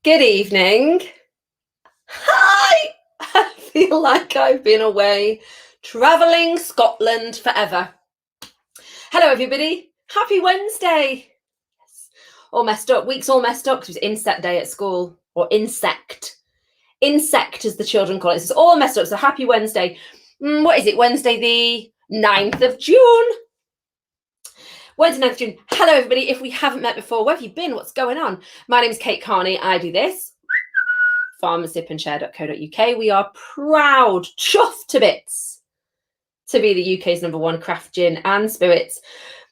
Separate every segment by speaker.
Speaker 1: Good evening. Hi! I feel like I've been away travelling Scotland forever. Hello, everybody. Happy Wednesday. Yes. All messed up. Week's all messed up because it was insect day at school. Or insect. Insect, as the children call it. It's all messed up. So happy Wednesday. What is it? Wednesday the 9th of June. Wednesday, 9th of June. Hello, everybody. If we haven't met before, where have you been? What's going on? My name is Kate Carney. I do this. farmersipandshare.co.uk. We are proud, chuffed to bits, to be the UK's #1 craft gin and spirits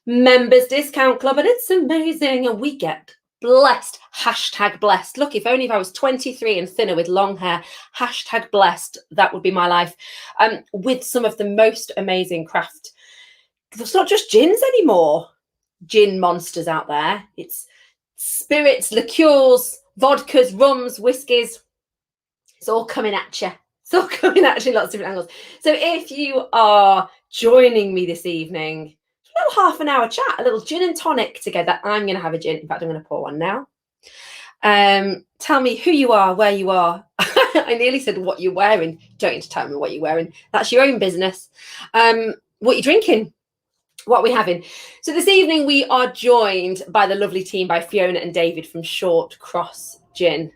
Speaker 1: members discount club, and it's amazing. And we get blessed. Hashtag blessed. Look, if only if I was 23 and thinner with long hair, hashtag blessed, that would be my life. With some of the most amazing craft. It's not just gins anymore. Gin monsters out there. It's spirits, liqueurs, vodkas, rums, whiskies. It's all coming at you. It's all coming at you in lots of different angles. So if you are joining me this evening, a little half an hour chat, a little gin and tonic together. I'm going to have a gin. In fact, I'm going to pour one now. Tell me who you are, where you are. I nearly said what you're wearing. Don't need to tell me what you're wearing. That's your own business. What you're drinking. What are we having? So this evening we are joined by the lovely team, by Fiona and David from Shortcross Gin.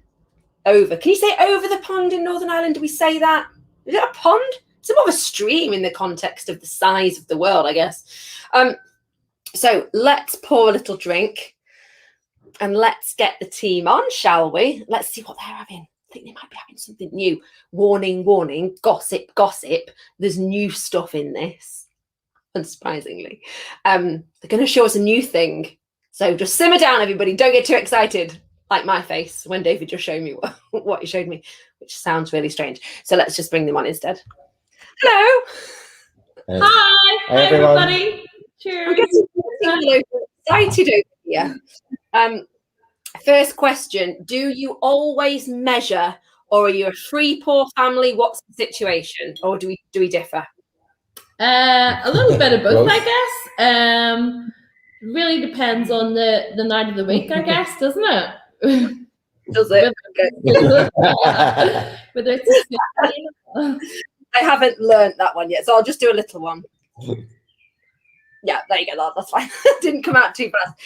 Speaker 1: Can you say over the pond in Northern Ireland? Do we say that? Is it a pond? It's more of a stream in the context of the size of the world, I guess. So let's pour a little drink and let's get the team on, shall we? Let's see what they're having. I think they might be having something new. Warning, warning, gossip, gossip. There's new stuff in this, unsurprisingly. They're going to show us a new thing. So just simmer down, everybody. Don't get too excited. Like my face when David just showed me what he showed me, which sounds really strange. So let's just bring them on instead. Hello.
Speaker 2: Hi everybody. Cheers.
Speaker 1: I'm excited over here. First question: do you always measure, or are you a free pour family? What's the situation, or do we differ?
Speaker 2: A little bit of both, I guess. Really depends on the night of the week, I guess, doesn't it?
Speaker 1: Does it?
Speaker 2: Whether it's
Speaker 1: I haven't learned that one yet, so I'll just do a little one. Yeah, there you go. That's fine. Didn't come out too fast.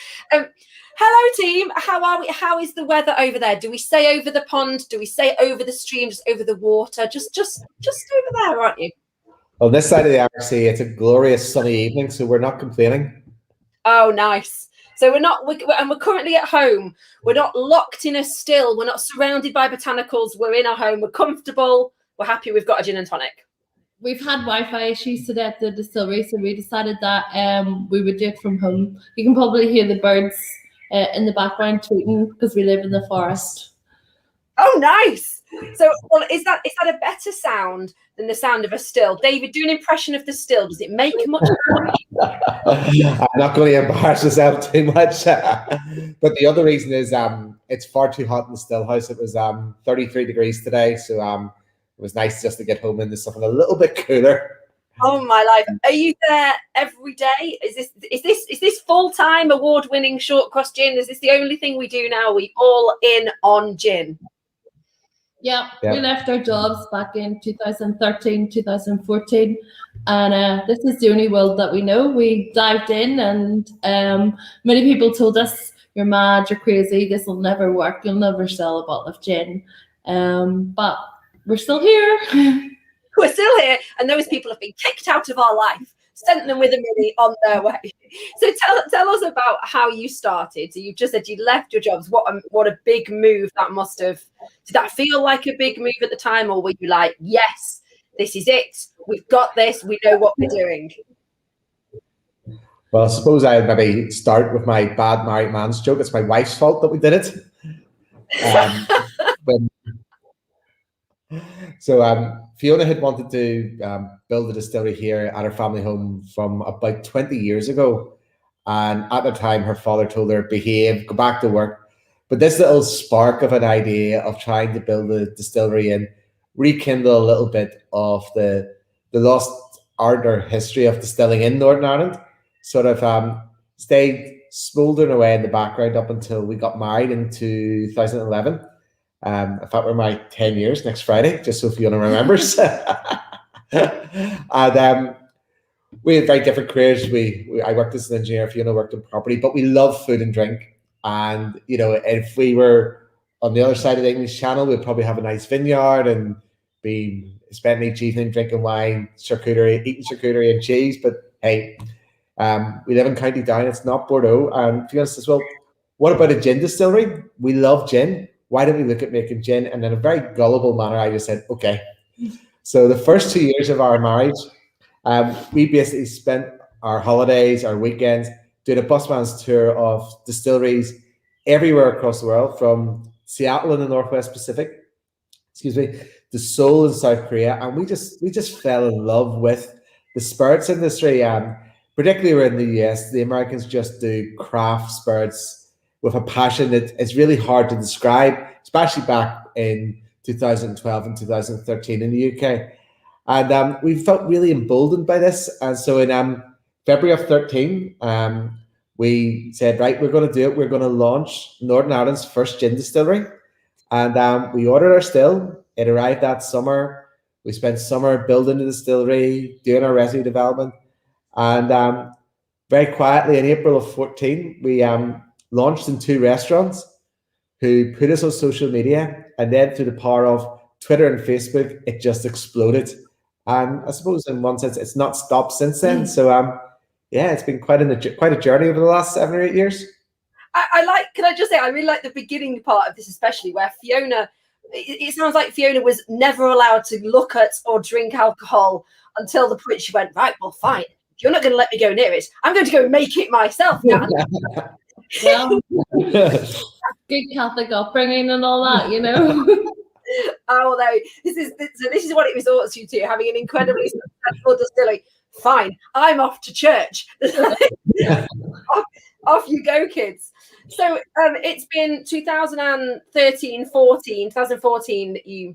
Speaker 1: Hello, team. How are we? How is the weather over there? Do we say over the pond? Do we say over the stream? Just over the water? Just over there, aren't you?
Speaker 3: On this side of the RC, it's a glorious sunny evening, so we're not complaining.
Speaker 1: Oh, nice. So we're currently at home. We're not locked in a still. We're not surrounded by botanicals. We're in our home. We're comfortable. We're happy. We've got a gin and tonic.
Speaker 2: We've had Wi-Fi issues today at the distillery, so we decided that we would do it from home. You can probably hear the birds in the background tweeting because we live in the forest.
Speaker 1: Oh, nice. So, well, is that a better sound than the sound of a still? David, do an impression of the still. Does it make much noise?
Speaker 3: I'm not going to embarrass myself too much. But the other reason is it's far too hot in the still house. It was 33 degrees today, so it was nice just to get home into something a little bit cooler.
Speaker 1: Oh my life! Are you there every day? Is this full-time award-winning Shortcross gin? Is this the only thing we do now? Are we all in on gin?
Speaker 2: Yeah, we left our jobs back in 2013, 2014, and this is the only world that we know. We dived in, and many people told us, "You're mad, you're crazy, this will never work, you'll never sell a bottle of gin." But we're still here.
Speaker 1: We're still here, and those people have been kicked out of our life, sent them with a money on their way. So tell us about how you started. So you just said you left your jobs. What a big move that must have. Did that feel like a big move at the time, or were you like, yes, this is it, we've got this, we know what we're doing?
Speaker 3: Well, I suppose I maybe start with my bad married man's joke. It's my wife's fault that we did it. So Fiona had wanted to build a distillery here at her family home from about 20 years ago. And at the time, her father told her, behave, go back to work. But this little spark of an idea of trying to build a distillery and rekindle a little bit of the lost art or history of distilling in Northern Ireland sort of stayed smouldering away in the background up until we got married in 2011. In fact, we're married 10 years next Friday, just so Fiona remembers. And we had very different careers. I worked as an engineer, Fiona worked in property, but we love food and drink. And, if we were on the other side of the English Channel, we'd probably have a nice vineyard and be spending each evening drinking wine, eating charcuterie and cheese. But hey, we live in County Down. It's not Bordeaux. And Fiona says, well, what about a gin distillery? We love gin. Why don't we look at making gin? And in a very gullible manner, I just said, okay. So the first 2 years of our marriage, we basically spent our holidays, our weekends, doing a busman's tour of distilleries everywhere across the world, from Seattle in the Northwest Pacific, to Seoul in South Korea. And we just fell in love with the spirits industry. Particularly we're in the US, the Americans just do craft spirits with a passion that it's really hard to describe, especially back in 2012 and 2013 in the UK. And we felt really emboldened by this. And so in February of 13, we said, right, we're going to do it. We're going to launch Northern Ireland's first gin distillery. And we ordered our still. It arrived that summer. We spent summer building the distillery, doing our recipe development. And very quietly in April of 14, we launched in 2 restaurants who put us on social media. And then through the power of Twitter and Facebook, it just exploded. And I suppose in one sense, it's not stopped since then. So it's been quite a journey over the last 7 or 8 years.
Speaker 1: Can I just say, I really like the beginning part of this, especially where Fiona, it sounds like Fiona was never allowed to look at or drink alcohol until the point she went, right, well, fine. You're not going to let me go near it. I'm going to go make it myself now.
Speaker 2: Well, good Catholic upbringing and all that,
Speaker 1: Although this is what it resorts you to, having an incredibly successful distillery. Fine, I'm off to church. off you go, kids. So it's been 2014 that you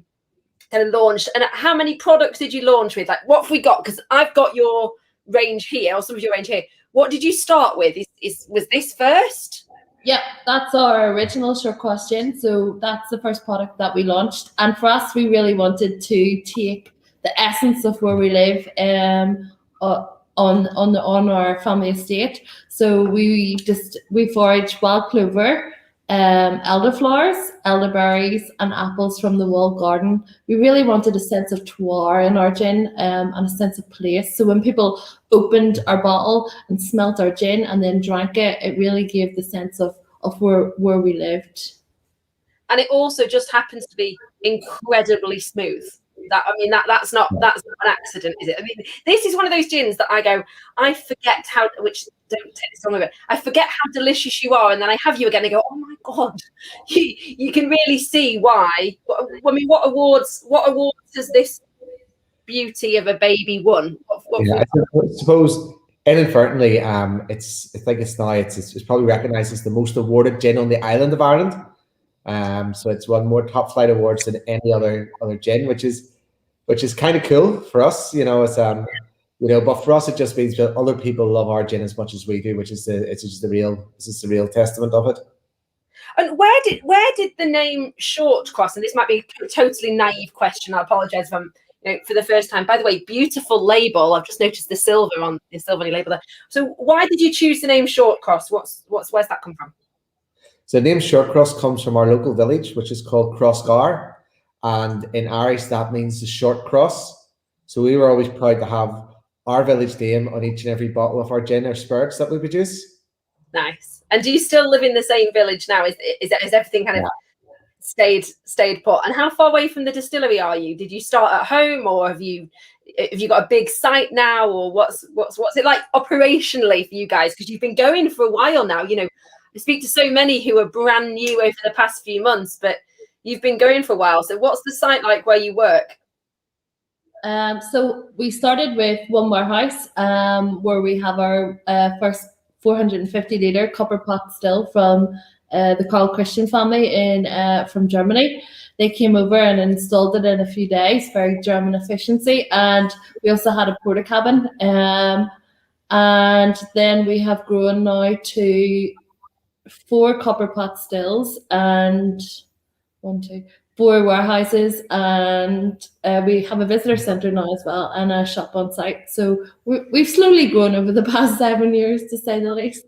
Speaker 1: kind of launched. And how many products did you launch with? Like, what have we got? Because I've got your range here, or some of your range here. What did you start with? Was this first?
Speaker 2: Yep, that's our original Shortcross gin. So that's the first product that we launched. And for us, we really wanted to take the essence of where we live on our family estate. So we forage wild clover, elderflowers, elderberries, and apples from the walled garden. We really wanted a sense of terroir in our gin, and a sense of place. So when people opened our bottle and smelt our gin and then drank it, it really gave the sense of where we lived.
Speaker 1: And it also just happens to be incredibly smooth. That's not an accident, is it? I mean, this is one of those gins that I forget how, which don't take this wrong with it, I forget how delicious you are, and then I have you again and go, oh my God, you can really see why. I mean, what awards has this beauty of a baby won?
Speaker 3: I suppose inadvertently, it's probably recognised as the most awarded gin on the island of Ireland. So it's won more top flight awards than any other gin, which is kind of cool for us. It's but for us it just means that other people love our gin as much as we do, which is the real testament of it.
Speaker 1: And where did the name Shortcross, and this might be a totally naive question, I apologize if I'm for the first time. By the way, beautiful label. I've just noticed the silver on the silvery label there. So why did you choose the name Shortcross? Where's that come from?
Speaker 3: So the name Shortcross comes from our local village, which is called Crossgar, and in Irish that means the short cross. So we were always proud to have our village name on each and every bottle of our gin or spirits that we produce.
Speaker 1: Nice. And do you still live in the same village now? Is everything kind of stayed put? And how far away from the distillery are you? Did you start at home, or have you got a big site now, or what's it like operationally for you guys? Because you've been going for a while now. I speak to so many who are brand new over the past few months, but you've been going for a while. So what's the site like where you work?
Speaker 2: So we started with one warehouse where we have our first 450-litre copper pot still from the Carl Christian family from Germany. They came over and installed it in a few days, very German efficiency. And we also had a porta cabin. And then we have grown now to 4 copper pot stills and 4 warehouses, and we have a visitor centre now as well, and a shop on site. So we've slowly grown over the past 7 years, to say the least.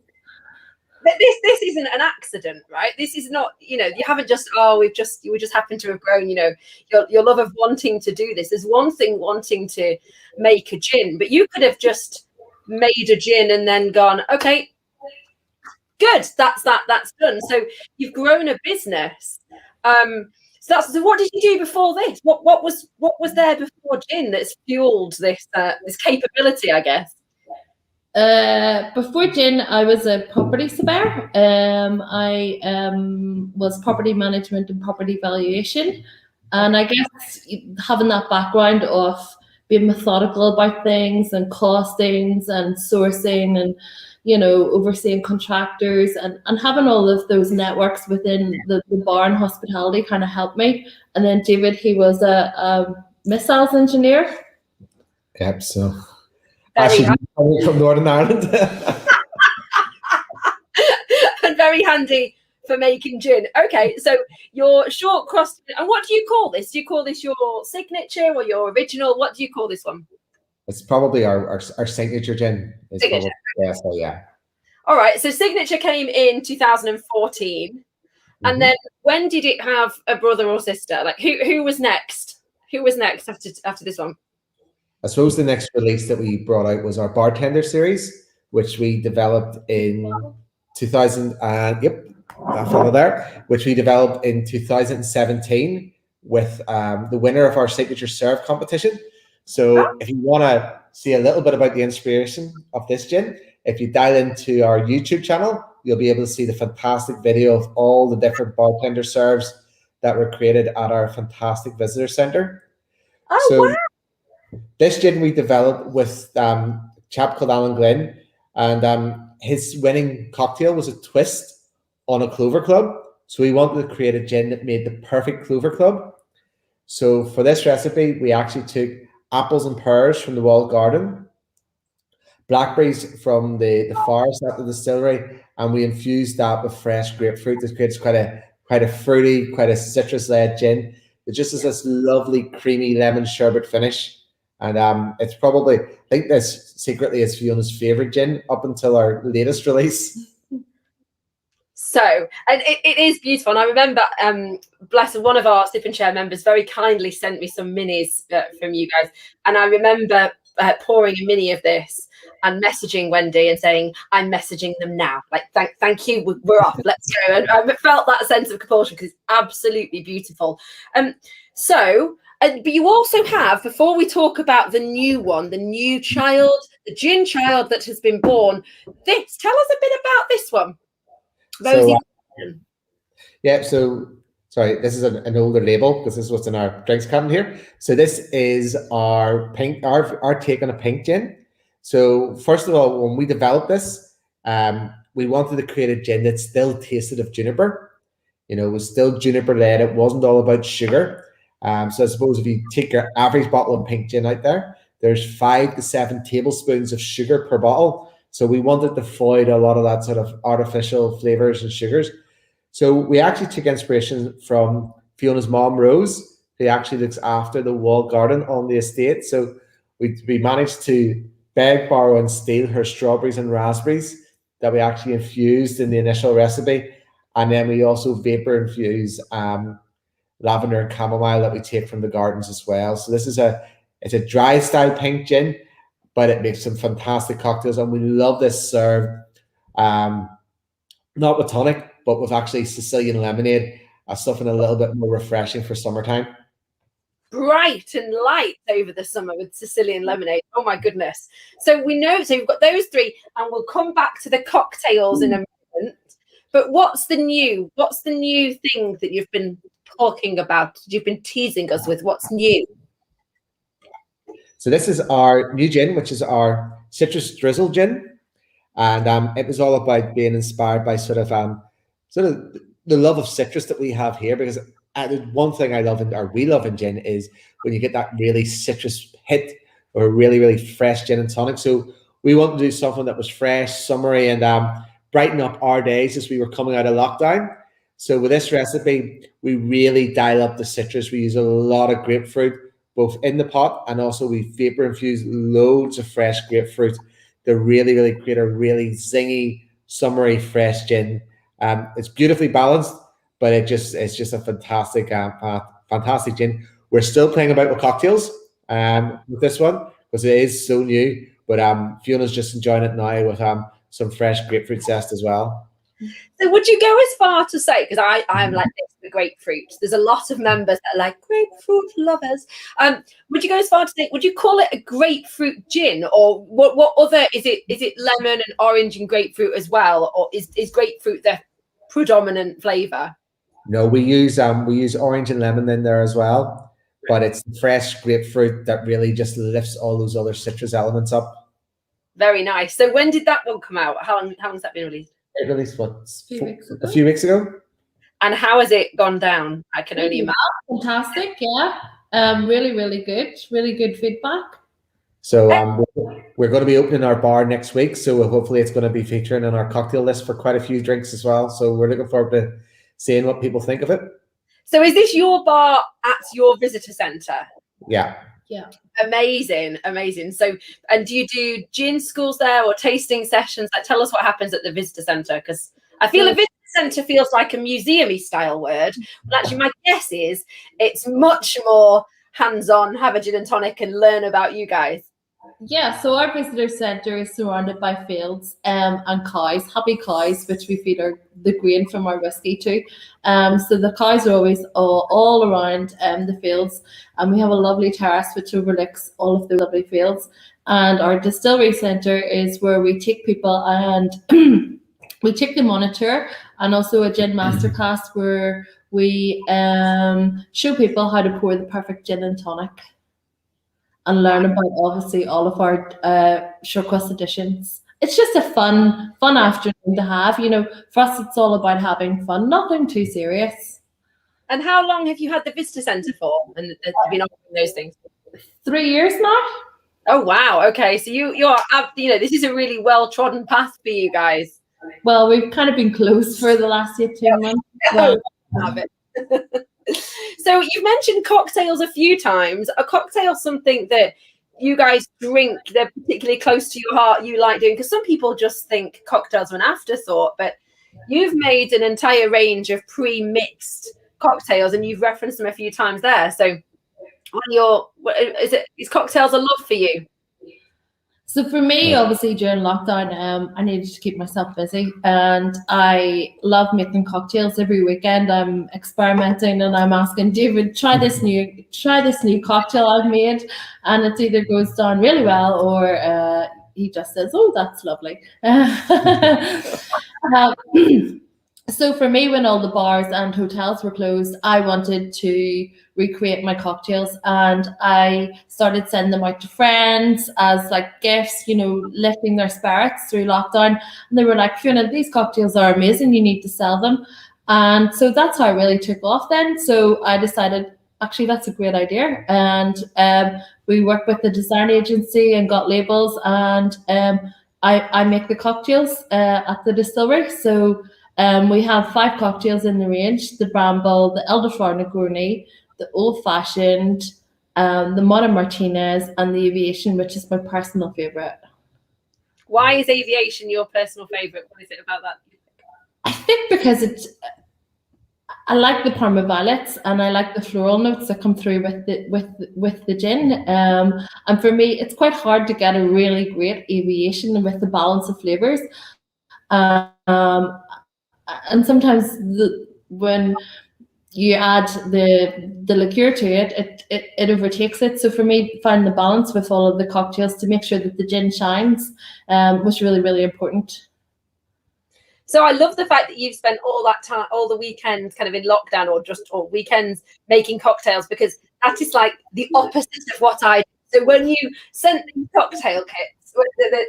Speaker 1: But this isn't an accident, right? This is not, you haven't just, we just happen to have grown, your love of wanting to do this. There's one thing wanting to make a gin, but you could have just made a gin and then gone, okay, good, that's done. So you've grown a business. So what did you do before this? What was there before gin that's fueled this capability, I guess?
Speaker 2: Before gin, I was a property surveyor. I was property management and property valuation, and I guess having that background of being methodical about things and costings and sourcing and overseeing contractors and having all of those networks within the bar and hospitality kind of helped me. And then David, he was a missiles engineer.
Speaker 3: Yep. So actually from Northern Ireland.
Speaker 1: And very handy for making gin. Okay, so your Shortcross, and what do you call this? Do you call this your signature or your original? What do you call this one?
Speaker 3: It's probably our signature gin.
Speaker 1: Signature.
Speaker 3: Yeah.
Speaker 1: All right, so signature came in 2014. And then when did it have a brother or sister? Like who was next? Who was next after this one?
Speaker 3: I suppose the next release that we brought out was our Bartender Series, which we developed in 2000. That fellow there, which we developed in 2017 with the winner of our signature serve competition. So if you want to see a little bit about the inspiration of this gin, if you dial into our YouTube channel, you'll be able to see the fantastic video of all the different bartender serves that were created at our fantastic visitor center. Wow. This gin we developed with a chap called Alan Glynn, and his winning cocktail was a twist on a clover club. So we wanted to create a gin that made the perfect clover club. So for this recipe, we actually took apples and pears from the walled garden, blackberries from the forest at the distillery, and we infused that with fresh grapefruit. This creates quite a fruity, quite a citrus-led gin. It just has this lovely creamy lemon sherbet finish. And it's probably, I think this secretly is Fiona's favorite gin up until our latest release.
Speaker 1: So, and it is beautiful. And I remember, bless one of our Sip and Share members very kindly sent me some minis from you guys. And I remember pouring a mini of this and messaging Wendy and saying, I'm messaging them now. Like, thank you, we're off, let's go. And I felt that sense of compulsion because it's absolutely beautiful. But you also have, before we talk about the new one, the new child, the gin child that has been born, tell us a bit about this one. Rosie.
Speaker 3: So this is an older label because this is what's in our drinks cabinet here. So this is our take on a pink gin. So first of all, when we developed this, we wanted to create a gin that still tasted of juniper. It was still juniper led. It wasn't all about sugar. So I suppose if you take your average bottle of pink gin out there, there's 5 to 7 tablespoons of sugar per bottle. So we wanted to avoid a lot of that sort of artificial flavors and sugars. So we actually took inspiration from Fiona's mom, Rose, who actually looks after the walled garden on the estate. So we managed to beg, borrow, and steal her strawberries and raspberries that we actually infused in the initial recipe. And then we also vapor infuse lavender and chamomile that we take from the gardens as well. So this is it's a dry style pink gin, but it makes some fantastic cocktails, and we love this served not with tonic, but with actually Sicilian lemonade, something a little bit more refreshing for summertime.
Speaker 1: Bright and light over the summer with Sicilian lemonade. Oh my goodness! So we know. So we've got those three, and we'll come back to the cocktails in a moment. But what's the new thing that you've been talking about? You've been teasing us with. What's new?
Speaker 3: So this is our new gin, which is our citrus drizzle gin, and it was all about being inspired by sort of the love of citrus that we have here. Because one thing we love in gin is when you get that really citrus hit or a really, really fresh gin and tonic. So we wanted to do something that was fresh, summery, and brighten up our days as we were coming out of lockdown. So with this recipe, we really dial up the citrus. We use a lot of grapefruit, both in the pot, and also we vapor infuse loads of fresh grapefruit to really, really create a really zingy, summery, fresh gin. It's beautifully balanced, but it's just a fantastic, fantastic gin. We're still playing about with cocktails with this one because it is so new. But Fiona's just enjoying it now with some fresh grapefruit zest as well.
Speaker 1: So would you go as far to say, because I'm like this with grapefruit, there's a lot of members that are like grapefruit lovers. Would you go as far to say, would you call it a grapefruit gin, or what other, is it lemon and orange and grapefruit as well, or is grapefruit the predominant flavour?
Speaker 3: No, we use orange and lemon in there as well, but it's the fresh grapefruit that really just lifts all those other citrus elements up.
Speaker 1: Very nice. So when did that one come out? How long's that been released?
Speaker 3: It released a few weeks ago.
Speaker 1: And how has it gone down? I can only imagine.
Speaker 2: Fantastic, yeah. Really, really good. Really good feedback.
Speaker 3: So we're going to be opening our bar next week. So hopefully it's going to be featuring on our cocktail list for quite a few drinks as well. So we're looking forward to seeing what people think of it.
Speaker 1: So is this your bar at your visitor centre?
Speaker 3: Yeah.
Speaker 2: Yeah.
Speaker 1: Amazing. So, and do you do gin schools there or tasting sessions? Like, tell us what happens at the visitor centre, because I feel a visitor centre feels like a museum-y style word. But actually, my guess is it's much more hands-on, have a gin and tonic and learn about you guys.
Speaker 2: Yeah, so our visitor centre is surrounded by fields and cows, happy cows, which we feed the grain from our whiskey to. So the cows are always all around the fields, and we have a lovely terrace which overlooks all of the lovely fields. And our distillery centre is where we take people and we take them on a tour, and also a gin masterclass where we show people how to pour the perfect gin and tonic, and learn about obviously all of our Shortcross editions. It's just a fun afternoon to have. You know, for us, it's all about having fun, nothing too serious.
Speaker 1: And how long have you had the visitor centre for? And have been offering those things?
Speaker 2: 3 years now.
Speaker 1: Oh wow! Okay, so you're this is a really well-trodden path for you guys.
Speaker 2: Well, we've kind of been closed for the last 18 months. Well,
Speaker 1: So you've mentioned cocktails a few times. Are cocktails something that you guys drink, they're particularly close to your heart, you like doing? Because some people just think cocktails are an afterthought, but you've made an entire range of pre-mixed cocktails and you've referenced them a few times there. So is cocktails a love for you?
Speaker 2: So for me, obviously during lockdown, I needed to keep myself busy, and I love making cocktails. Every weekend I'm experimenting and I'm asking David, try this new cocktail I've made, and it either goes down really well or he just says, oh, that's lovely. So for me, when all the bars and hotels were closed, I wanted to recreate my cocktails, and I started sending them out to friends as like gifts, you know, lifting their spirits through lockdown. And they were like, Fiona, these cocktails are amazing, you need to sell them. And so that's how I really took off then. So I decided, actually, that's a great idea. And we worked with the design agency and got labels, and I make the cocktails at the distillery. So we have 5 cocktails in the range: the Bramble, the Elderflower Negroni, the Old Fashioned, the Modern Martinez, and the Aviation, which is my personal favourite.
Speaker 1: Why is Aviation your personal favourite? What is it about that?
Speaker 2: I think because I like the Parma violets and I like the floral notes that come through with the gin. And for me, it's quite hard to get a really great Aviation with the balance of flavours. And sometimes when you add the liqueur to it, it overtakes it. So for me, find the balance with all of the cocktails to make sure that the gin shines was really, really important.
Speaker 1: So I love the fact that you've spent all that time, all the weekends kind of in lockdown or weekends making cocktails, because that is like the opposite of what I do. So when you sent the cocktail kits,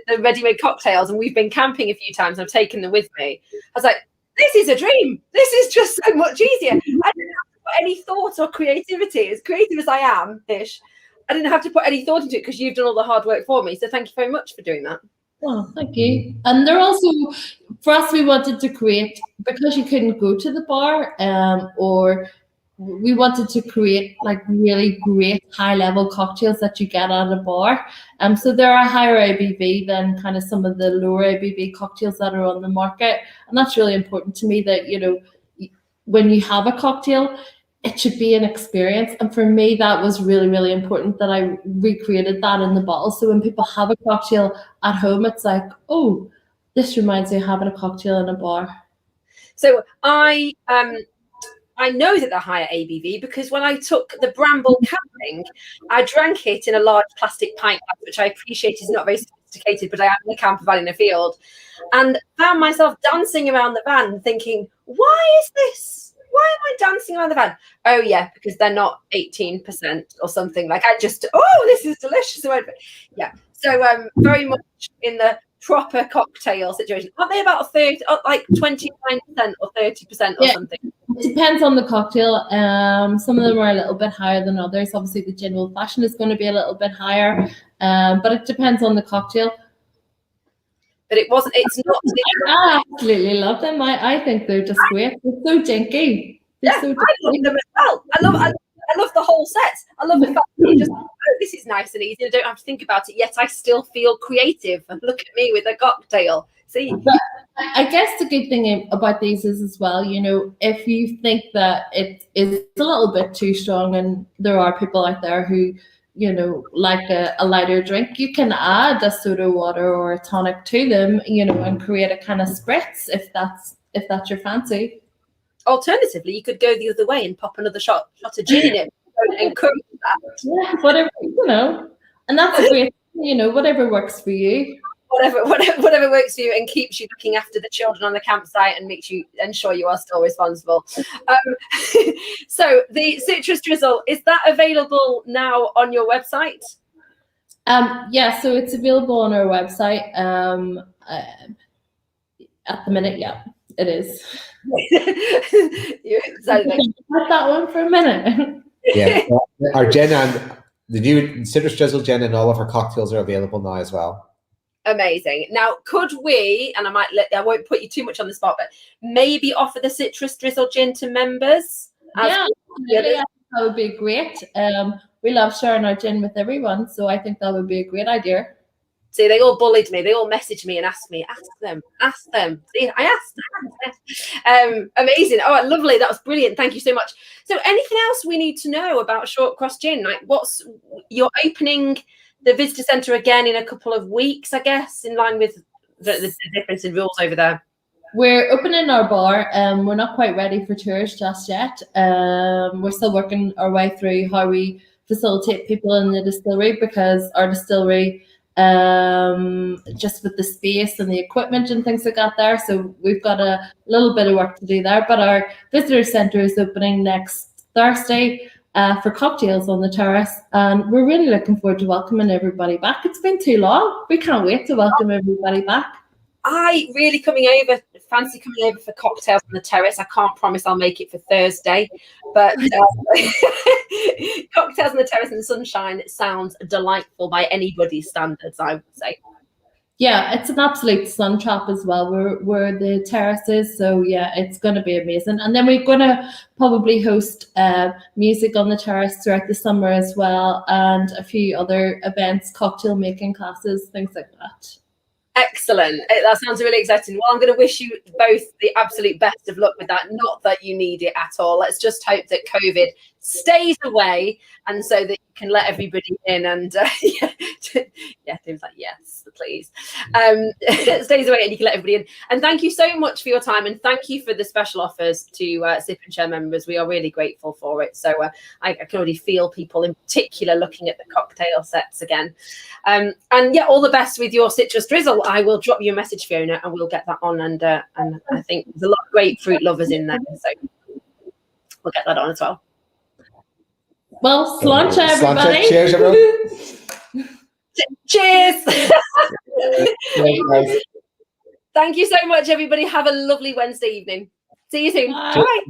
Speaker 1: the ready-made cocktails, and we've been camping a few times, I've taken them with me, I was like, this is a dream. This is just so much easier. I didn't have to put any thought or creativity, as creative as I am-ish. I didn't have to put any thought into it because you've done all the hard work for me. So thank you very much for doing that.
Speaker 2: Oh, thank you. And they're also, for us, we wanted to create, because you couldn't go to the bar, or we wanted to create like really great high level cocktails that you get at a bar. So there are higher ABV than kind of some of the lower ABV cocktails that are on the market. And that's really important to me, that, you know, when you have a cocktail, it should be an experience. And for me, that was really, really important, that I recreated that in the bottle. So when people have a cocktail at home, it's like, oh, this reminds me of having a cocktail in a bar.
Speaker 1: So I know that they're higher ABV because when I took the Bramble camping, I drank it in a large plastic pint glass, which I appreciate is not very sophisticated, but I am in a camper van in a field, and found myself dancing around the van thinking, why is this? Why am I dancing around the van? Oh, yeah, because they're not 18% or something. Like, I just, oh, this is delicious. Yeah. So very much in the proper cocktail situation. Aren't they about 30, like 29% or 30% or something?
Speaker 2: It depends on the cocktail. Some of them are a little bit higher than others. Obviously, the gin old fashioned is going to be a little bit higher, but it depends on the cocktail.
Speaker 1: But it's not.
Speaker 2: I absolutely love them. I think they're just great. They're so jinky.
Speaker 1: I love them as well. I love the whole set. I love the fact that you just, oh, this is nice and easy. I don't have to think about it, yet I still feel creative. And look at me with a cocktail. See?
Speaker 2: But I guess the good thing about these is as well, you know, if you think that it is a little bit too strong, and there are people out there who, you know, like a lighter drink, you can add a soda water or a tonic to them, you know, and create a kind of spritz if that's your fancy.
Speaker 1: Alternatively, you could go the other way and pop another shot of gin in it and encourage that.
Speaker 2: Yeah, whatever, you know, and that's a great, you know, whatever works for you.
Speaker 1: Whatever works for you and keeps you looking after the children on the campsite and makes you ensure you are still responsible. So the citrus drizzle, is that available now on your website?
Speaker 2: Yeah, so it's available on our website. At the minute, yeah, it is. Let that one for a minute.
Speaker 3: Yeah, our gin and the new citrus drizzle gin and all of our cocktails are available now as well.
Speaker 1: Amazing. Now, could we, and I won't put you too much on the spot, but maybe offer the citrus drizzle gin to members?
Speaker 2: Yeah, that would be great. We love sharing our gin with everyone, so I think that would be a great idea.
Speaker 1: See, they all bullied me. They all messaged me and asked me, ask them. See, I asked. Amazing. Oh, lovely. That was brilliant. Thank you so much. So anything else we need to know about Shortcross Gin? Like, you're opening the visitor centre again in a couple of weeks, I guess, in line with the difference in rules over there.
Speaker 2: We're opening our bar. We're not quite ready for tours just yet. We're still working our way through how we facilitate people in the distillery, because our distillery, just with the space and the equipment and things like that there, so we've got a little bit of work to do there. But our visitor centre is opening next Thursday for cocktails on the terrace, and we're really looking forward to welcoming everybody back. It's been too long. We can't wait to welcome everybody back.
Speaker 1: I really fancy coming over for cocktails on the terrace. I can't promise I'll make it for Thursday, but cocktails on the terrace in the sunshine sounds delightful by anybody's standards, I would say.
Speaker 2: Yeah, it's an absolute sun trap as well, where the terrace is. So yeah, it's going to be amazing. And then we're going to probably host music on the terrace throughout the summer as well, and a few other events, cocktail making classes, things like that.
Speaker 1: Excellent. That sounds really exciting. Well, I'm going to wish you both the absolute best of luck with that. Not that you need it at all. Let's just hope that COVID stays away, and so that you can let everybody in. And yeah, Tim's like, yes, please. Stays away and you can let everybody in. And thank you so much for your time, and thank you for the special offers to Sip and Share members. We are really grateful for it. So I can already feel people in particular looking at the cocktail sets again. And yeah, all the best with your citrus drizzle. I will drop you a message, Fiona, and we'll get that on. And I think there's a lot of grapefruit lovers in there, so we'll get that on as well.
Speaker 2: Well, sláinte, everybody.
Speaker 3: Cheers, everyone.
Speaker 1: Cheers. Thank you so much, everybody. Have a lovely Wednesday evening. See you soon.
Speaker 2: Bye.
Speaker 1: Bye.